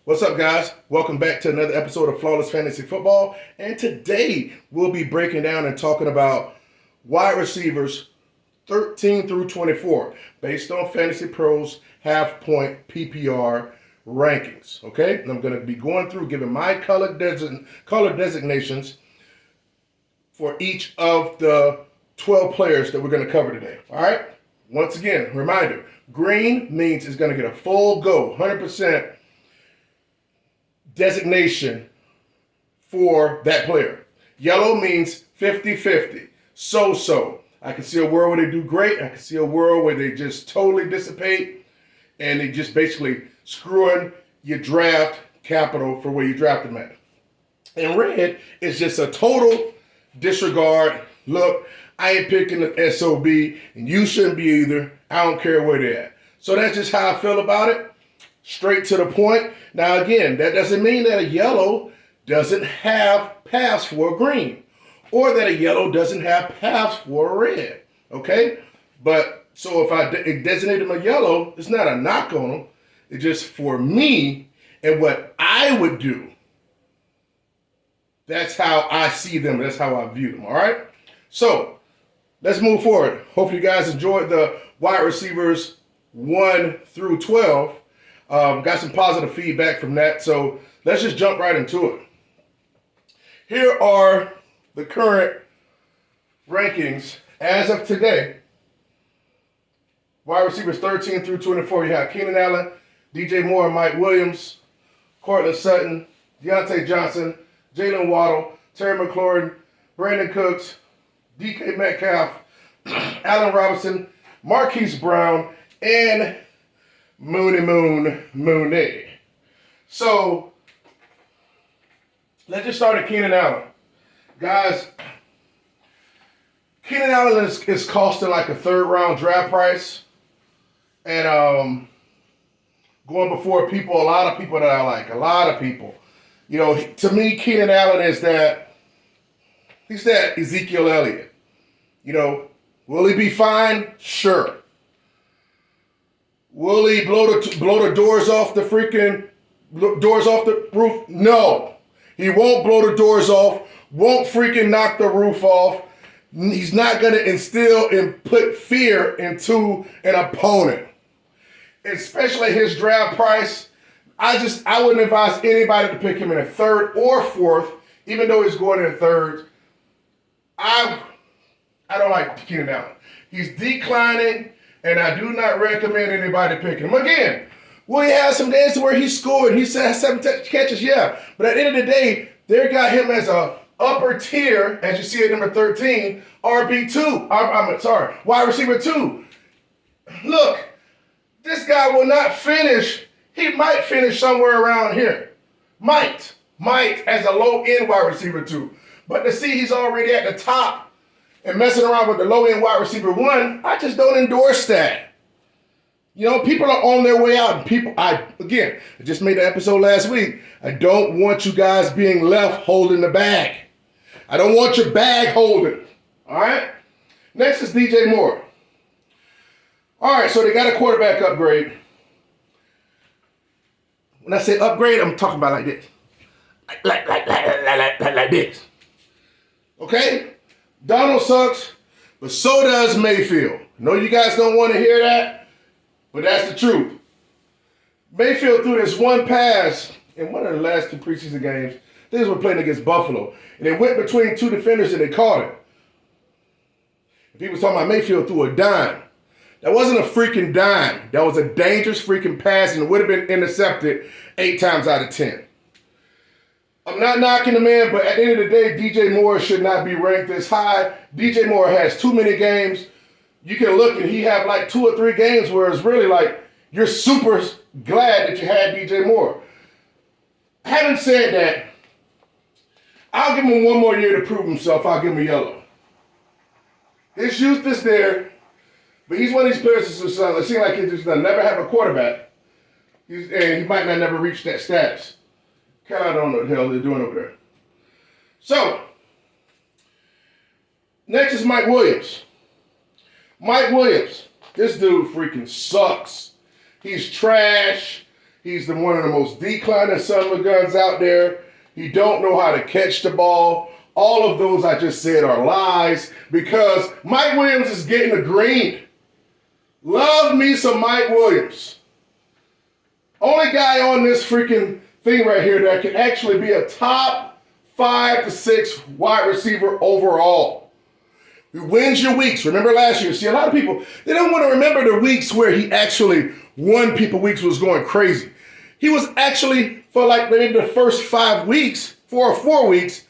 What's up, guys? Welcome back to another episode of Flawless Fantasy Football. And today we'll be breaking down and talking about wide receivers 13 through 24 based on Fantasy Pros half-point PPR rankings. Okay, and I'm going to be going through giving my color designations for each of the 12 players that we're going to cover today. All right. Once again, reminder: green means it's going to get a full go, 100%. Designation for that player. Yellow means 50-50, so-so. I can see a world where they do great. I can see a world where they just totally dissipate and they just basically screwing your draft capital for where you draft them at. And red is just a total disregard. Look, I ain't picking the SOB and you shouldn't be either. I don't care where they're at. So that's just how I feel about it. Straight to the point. Now, again, that doesn't mean that a yellow doesn't have paths for a green, or that a yellow doesn't have paths for a red. Okay? But so if I designate them a yellow, it's not a knock on them. It's just for me and what I would do. That's how I see them. That's how I view them. All right? So let's move forward. Hopefully, you guys enjoyed the wide receivers 1 through 12. Got some positive feedback from that, so let's just jump right into it. Here are the current rankings as of today. Wide receivers 13 through 24. You have Keenan Allen, DJ Moore, Mike Williams, Cortland Sutton, Deontay Johnson, Jalen Waddle, Terry McLaurin, Brandon Cooks, DK Metcalf, Allen Robinson, Marquise Brown, and Mooney. So let's just start at Keenan Allen. Guys, Keenan Allen is costing like a third-round draft price. And going before a lot of people that I like. A lot of people. You know, to me, Keenan Allen is he's that Ezekiel Elliott. You know, will he be fine? Sure. Will he blow the doors off the roof? No. He won't blow the doors off, won't freaking knock the roof off. He's not going to instill and put fear into an opponent. Especially his draft price. I wouldn't advise anybody to pick him in a third or fourth, even though he's going in a third. I don't like Keenan Allen. He's declining. And I do not recommend anybody picking him. Again, will he have some days to where he scored? He has 7 catches, yeah. But at the end of the day, they got him as a upper tier, as you see at number 13, RB2. Wide receiver 2. Look, this guy will not finish. He might finish somewhere around here. Might as a low-end wide receiver 2. But to see he's already at the top and messing around with the low-end wide receiver 1, I just don't endorse that. You know, people are on their way out. I just made an episode last week. I don't want you guys being left holding the bag. I don't want your bag holding. All right? Next is DJ Moore. All right, so they got a quarterback upgrade. When I say upgrade, I'm talking about like this. Like this. Okay? Donald sucks, but so does Mayfield. I know you guys don't want to hear that, but that's the truth. Mayfield threw this one pass in one of the last 2 preseason games. These were playing against Buffalo, and it went between 2 defenders and they caught it. People talking about Mayfield threw a dime. That wasn't a freaking dime. That was a dangerous freaking pass, and it would have been intercepted 8 times out of 10. I'm not knocking the man, but at the end of the day, DJ Moore should not be ranked this high. DJ Moore has too many games. You can look and he have like 2 or 3 games where it's really like you're super glad that you had DJ Moore. Having said that, I'll give him 1 more year to prove himself. I'll give him a yellow. His youth is there, but he's one of these players that seems like he's just gonna never have a quarterback. And he might not never reach that status. I don't know what the hell they're doing over there. So, next is Mike Williams. Mike Williams, this dude freaking sucks. He's trash. He's one of the most declining son of a guns out there. He don't know how to catch the ball. All of those I just said are lies because Mike Williams is getting a green. Love me some Mike Williams. Only guy on this freaking thing right here that can actually be a top 5 to 6 wide receiver overall. He wins your weeks. Remember last year? See, a lot of people, they don't want to remember the weeks where he actually won people weeks, was going crazy. He was actually, for like maybe the first 5 weeks, 4 or 4 weeks,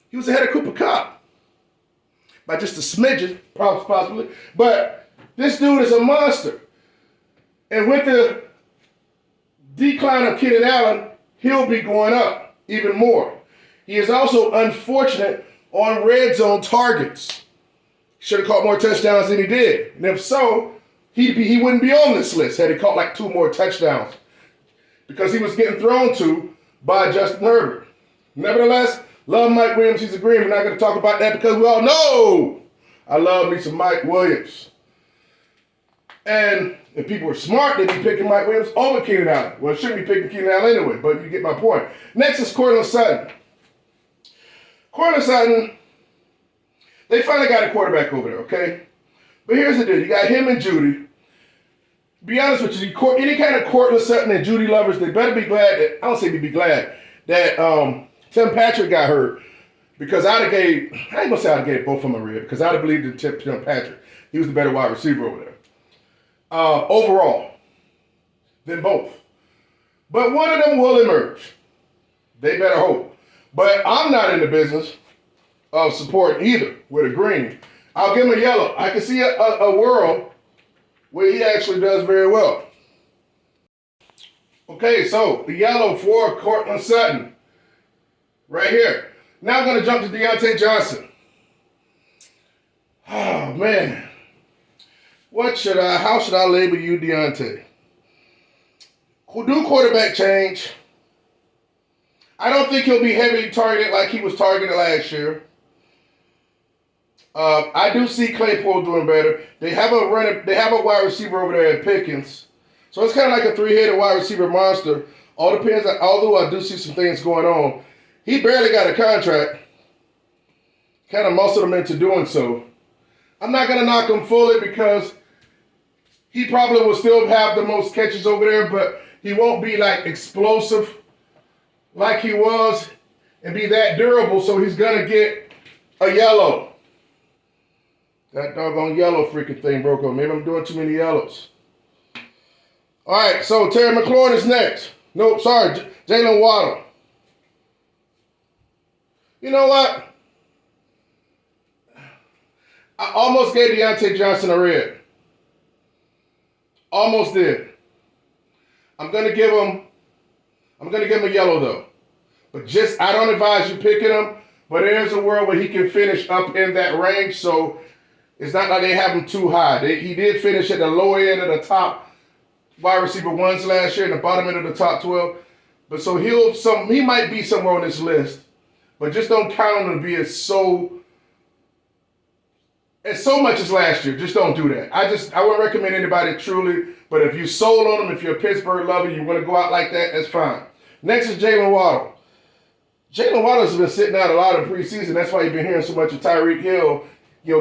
he was ahead of Cooper Kupp. By just a smidgen, possibly. But this dude is a monster. And with the decline of Keenan Allen, he'll be going up even more. He is also unfortunate on red zone targets. He should have caught more touchdowns than he did. And if so, he wouldn't be on this list had he caught like 2 more touchdowns. Because he was getting thrown to by Justin Herbert. Nevertheless, love Mike Williams. He's a green. We're not going to talk about that because we all know I love me some Mike Williams. And if people were smart, they'd be picking Mike Williams over Keenan Allen. Well, shouldn't be picking Keenan Allen anyway, but you get my point. Next is Courtland Sutton. Courtland Sutton, they finally got a quarterback over there, okay? But here's the deal. You got him and Judy. Be honest with you, any kind of Courtland Sutton and Judy lovers, they better be glad that, I don't say be glad, that Tim Patrick got hurt. Because I ain't gonna say I'd have gave both of them a rib, because I'd have believed in Tim Patrick. He was the better wide receiver over there. Overall, than both. But one of them will emerge. They better hope. But I'm not in the business of supporting either with a green. I'll give him a yellow. I can see a world where he actually does very well. Okay, so the yellow for Courtland Sutton. Right here. Now I'm going to jump to Deontay Johnson. Oh, man. How should I label you, Deontay? Do quarterback change. I don't think he'll be heavily targeted like he was targeted last year. I do see Claypool doing better. They have a wide receiver over there at Pickens. So it's kind of like a 3-headed wide receiver monster. All depends on, although I do see some things going on. He barely got a contract. Kind of muscled him into doing so. I'm not going to knock him fully because he probably will still have the most catches over there, but he won't be like explosive like he was and be that durable, so he's going to get a yellow. That doggone yellow freaking thing broke up. Maybe I'm doing too many yellows. All right, so Terry McLaurin is next. Nope, sorry, Jalen Waddle. You know what? I almost gave Deontay Johnson a red. Almost did. I'm gonna give him a yellow though. But I don't advise you picking him. But there's a world where he can finish up in that range, so it's not like they have him too high. He did finish at the lower end of the top wide receiver ones last year and the bottom end of the top 12. But so he might be somewhere on this list. But just don't count on him to be so much as last year. Just don't do that. I wouldn't recommend anybody truly, but if you sold on him, if you're a Pittsburgh lover, you want to go out like that, that's fine. Next is Jalen Waddle. Jalen Waddle's been sitting out a lot of preseason. That's why you've been hearing so much of Tyreek Hill,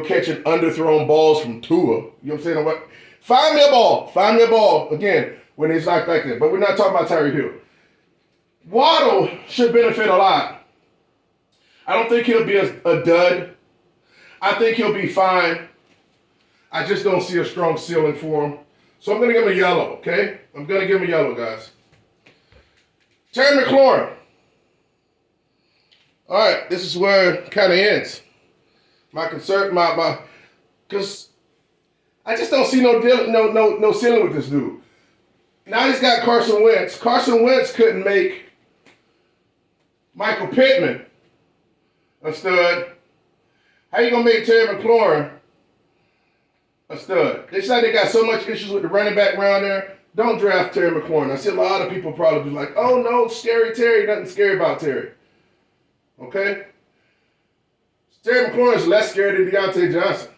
catching underthrown balls from Tua. You know what I'm saying? What? Find me a ball. Find me a ball. Again, when it's not like that. But we're not talking about Tyreek Hill. Waddle should benefit a lot. I don't think he'll be a dud. I think he'll be fine. I just don't see a strong ceiling for him. So I'm going to give him a yellow, okay? I'm going to give him a yellow, guys. Terry McLaurin. All right, this is where it kind of ends. My concern, because I just don't see no ceiling with this dude. Now he's got Carson Wentz. Carson Wentz couldn't make Michael Pittman a stud. How you gonna make Terry McLaurin a stud? They said they got so much issues with the running back around there. Don't draft Terry McLaurin. I see a lot of people probably be like, oh no, scary Terry. Nothing scary about Terry. Okay? Terry McLaurin is less scary than Deontay Johnson.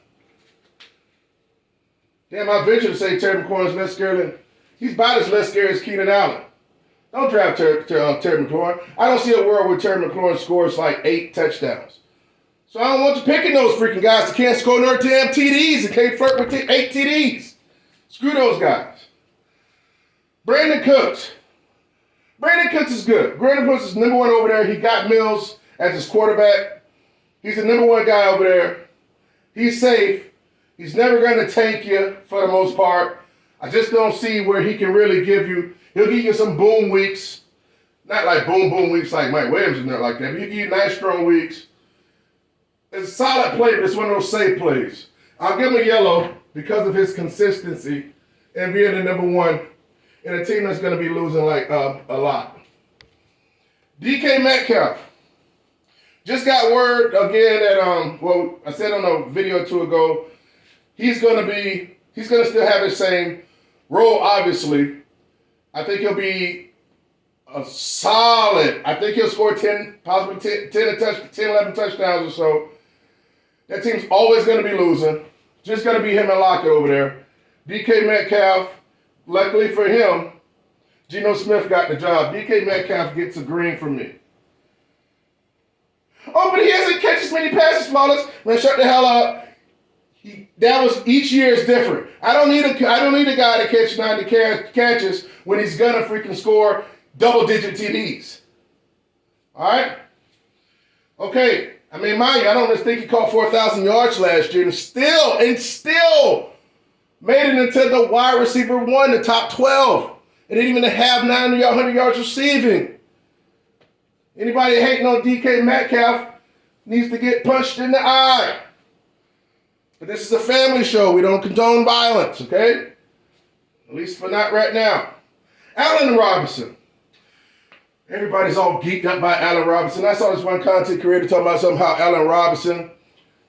Damn, I venture to say Terry McLaurin is less scary than, he's about as less scary as Keenan Allen. Don't draft Terry McLaurin. I don't see a world where Terry McLaurin scores like 8 touchdowns. So I don't want you picking those freaking guys that can't score no damn TDs and can't flirt with 8 TDs. Screw those guys. Brandon Cooks. Brandon Cooks is good. Brandon Cooks is number 1 over there. He got Mills as his quarterback. He's the number 1 guy over there. He's safe. He's never going to tank you for the most part. I just don't see where he can really give you. He'll give you some boom weeks. Not like boom weeks like Mike Williams and nothing like that. But he'll give you nice strong weeks. It's a solid play, but it's one of those safe plays. I'll give him a yellow because of his consistency and being the number 1 in a team that's going to be losing like a lot. DK Metcalf. Just got word again that, well, I said on a video or 2 ago, he's going to still have his same role, obviously. I think he'll be a solid, I think he'll score 10, possibly 10, 11 touchdowns or so. That team's always going to be losing. Just going to be him and Lockett over there. DK Metcalf, luckily for him, Geno Smith got the job. DK Metcalf gets a green from me. Oh, but he hasn't catched as many passes, flawless. Man, shut the hell up. That was each year is different. I don't need a guy to catch 90 catches when he's gonna freaking score double-digit TDs. All right. Okay. I mean, mind you, I don't just think he caught 4,000 yards last year, and still made it into the wide receiver 1, the top 12, and didn't even have 900 yards receiving. Anybody hating on DK Metcalf needs to get punched in the eye. But this is a family show. We don't condone violence, okay? At least for not right now. Allen Robinson. Everybody's all geeked up by Allen Robinson. I saw this one content creator talking about something how Allen Robinson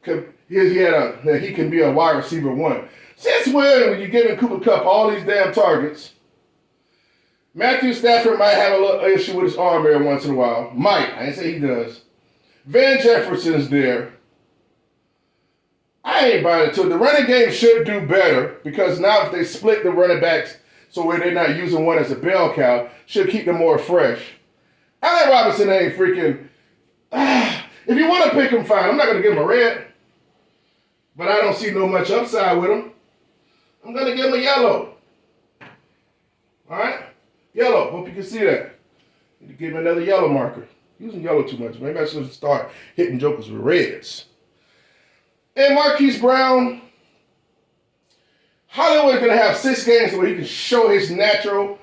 he can be a wide receiver 1. Since when you're giving Cooper Kupp all these damn targets? Matthew Stafford might have a little issue with his arm every once in a while. Might. I ain't say he does. Van Jefferson's there. I ain't buying it too. The running game should do better because now if they split the running backs so where they're not using one as a bell cow, should keep them more fresh. Allen Robinson ain't freaking... if you want to pick him, fine. I'm not going to give him a red. But I don't see no much upside with him. I'm going to give him a yellow. All right? Yellow. Hope you can see that. Need to give him another yellow marker. Using yellow too much. Maybe I should start hitting jokers with reds. And Marquise Brown, Hollywood's going to have 6 games where he can show his natural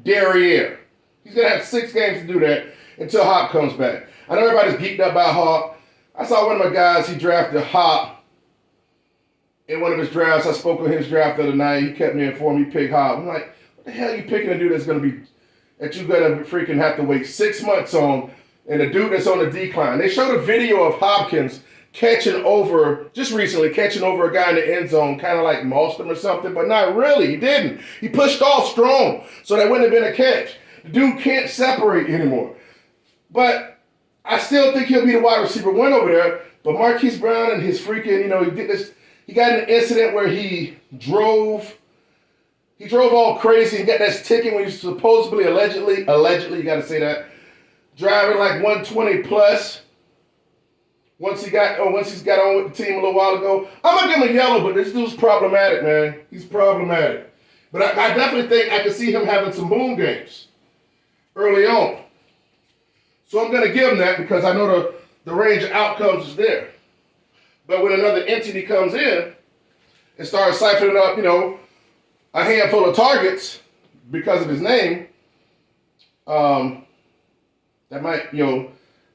derriere. He's going to have 6 games to do that until Hop comes back. I know everybody's geeked up by Hop. I saw one of my guys, he drafted Hop in one of his drafts. I spoke with his draft the other night. He kept me informed. He picked Hop. I'm like, what the hell are you picking a dude that's going to be, that you're going to freaking have to wait 6 months on, and a dude that's on the decline? They showed a video of Hopkins just recently catching over a guy in the end zone, kind of like mossed him or something, but not really. He didn't. He pushed off strong, so that wouldn't have been a catch. The dude can't separate anymore. But I still think he'll be the wide receiver 1 over there. But Marquise Brown and his freaking, he got in an incident where he drove all crazy and got that ticket when he's supposedly, allegedly, you got to say that, driving like 120 plus. Once he's got on with the team a little while ago. I'm going to give him a yellow, but this dude's problematic, man. He's problematic. But I definitely think I can see him having some boom games early on. So I'm going to give him that because I know the range of outcomes is there. But when another entity comes in and starts siphoning up, a handful of targets because of his name, that might,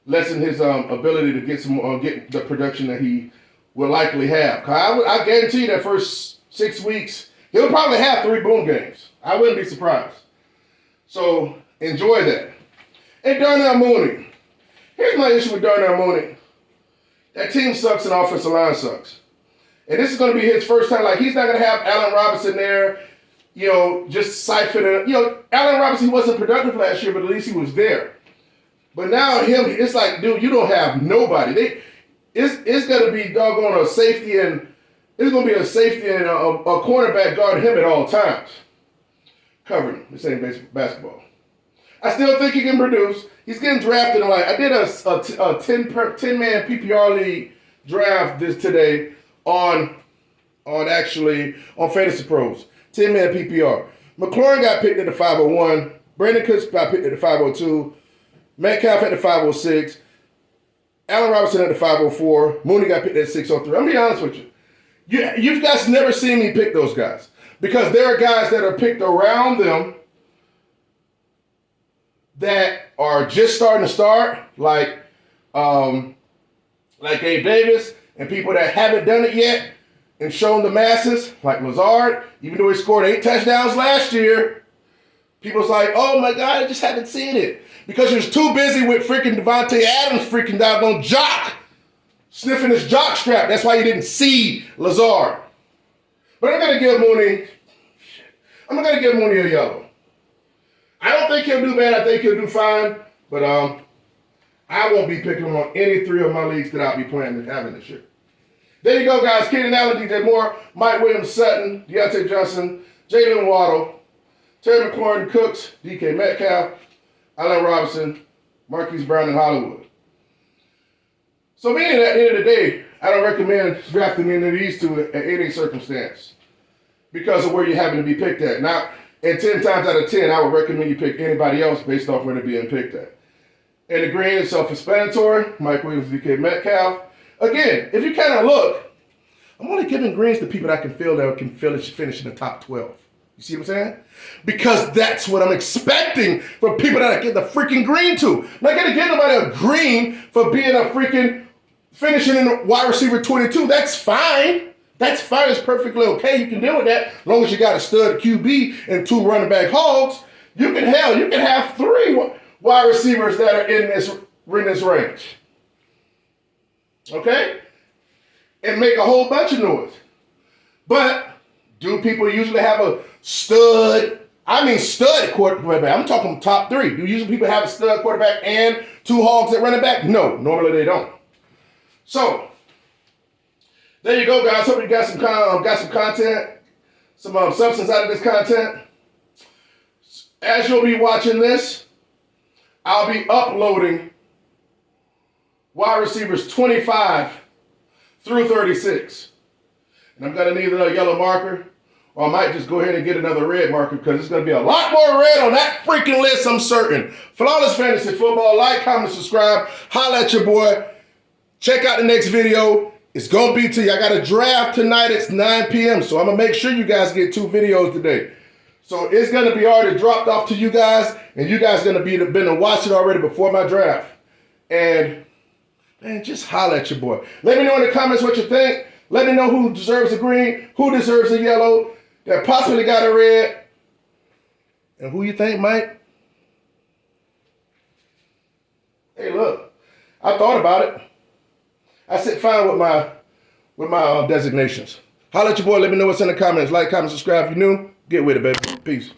lessen his ability to get the production that he will likely have. I guarantee you that first 6 weeks, he'll probably have 3 boom games. I wouldn't be surprised. So enjoy that. And Darnell Mooney. Here's my issue with Darnell Mooney. That team sucks and offensive line sucks. And this is going to be his first time. Like, he's not going to have Allen Robinson there, just siphoning. Allen Robinson, he wasn't productive last year, but at least he was there. But now it's like, dude, you don't have nobody. It's going to be doggone a safety and it's going to be a safety and a cornerback guarding him at all times. Covering him. This ain't basketball. I still think he can produce. He's getting drafted. I did a 10-man PPR league draft today on Fantasy Pros. 10-man PPR. McLaurin got picked at the 501. Brandon Cooks got picked at the 502. Metcalf at the 506. Allen Robinson at the 504. Mooney got picked at 603. I'm going to be honest with you. You guys never seen me pick those guys because there are guys that are picked around them that are just starting to start, like Gabe Davis, and people that haven't done it yet and shown the masses, like Lazard, even though he scored 8 touchdowns last year, people's like, oh my God, I just haven't seen it. Because you're too busy with freaking Devontae Adams freaking doggone jock, sniffing his jock strap. That's why you didn't see Lazard. But I'm going to give Mooney a yellow. I don't think he'll do bad. I think he'll do fine. But I won't be picking him on any 3 of my leagues that I'll be playing and having this year. There you go, guys. Keenan Allen, DJ Moore, Mike Williams, Sutton, Deontay Johnson, Jalen Waddle, Terry McLaurin, Cooks, DK Metcalf, Allen Robinson, Marquise Brown, and Hollywood. So meaning at the end of the day, I don't recommend drafting any of these two at any circumstance because of where you happen to be picked at. Now, and 10 times out of 10, I would recommend you pick anybody else based off where they're being picked at. And the green is self-explanatory. Mike Williams, DK Metcalf. Again, if you kind of look, I'm only giving greens to people that can finish in the top 12. You see what I'm saying? Because that's what I'm expecting from people that I get the freaking green to. I'm not going to give nobody a green for being a freaking finishing in the wide receiver 22. That's fine. That's fine. It's perfectly okay. You can deal with that as long as you got a stud QB and 2 running back hogs. You can have 3 wide receivers that are in this range. Okay? And make a whole bunch of noise. But do people usually have a stud quarterback? I'm talking top 3. Do usually people have a stud quarterback and 2 hogs at running back? No, normally they don't. So, there you go, guys. Hope you got some content, some substance out of this content. As you'll be watching this, I'll be uploading wide receivers 25 through 36. And I'm going to need another yellow marker, or I might just go ahead and get another red marker because it's going to be a lot more red on that freaking list, I'm certain. Flawless Fantasy Football. Like, comment, subscribe. Holla at your boy. Check out the next video. It's going to be to you. I got a draft tonight. It's 9 p.m. So I'm going to make sure you guys get 2 videos today. So it's going to be already dropped off to you guys. And you guys are going to been to watch it already before my draft. And, man, just holla at your boy. Let me know in the comments what you think. Let me know who deserves a green, who deserves a yellow, that possibly got a red. And who you think might. Hey, look. I thought about it. I sit fine with my designations. Holla at your boy. Let me know what's in the comments. Like, comment, subscribe if you're new. Get with it, baby. Peace.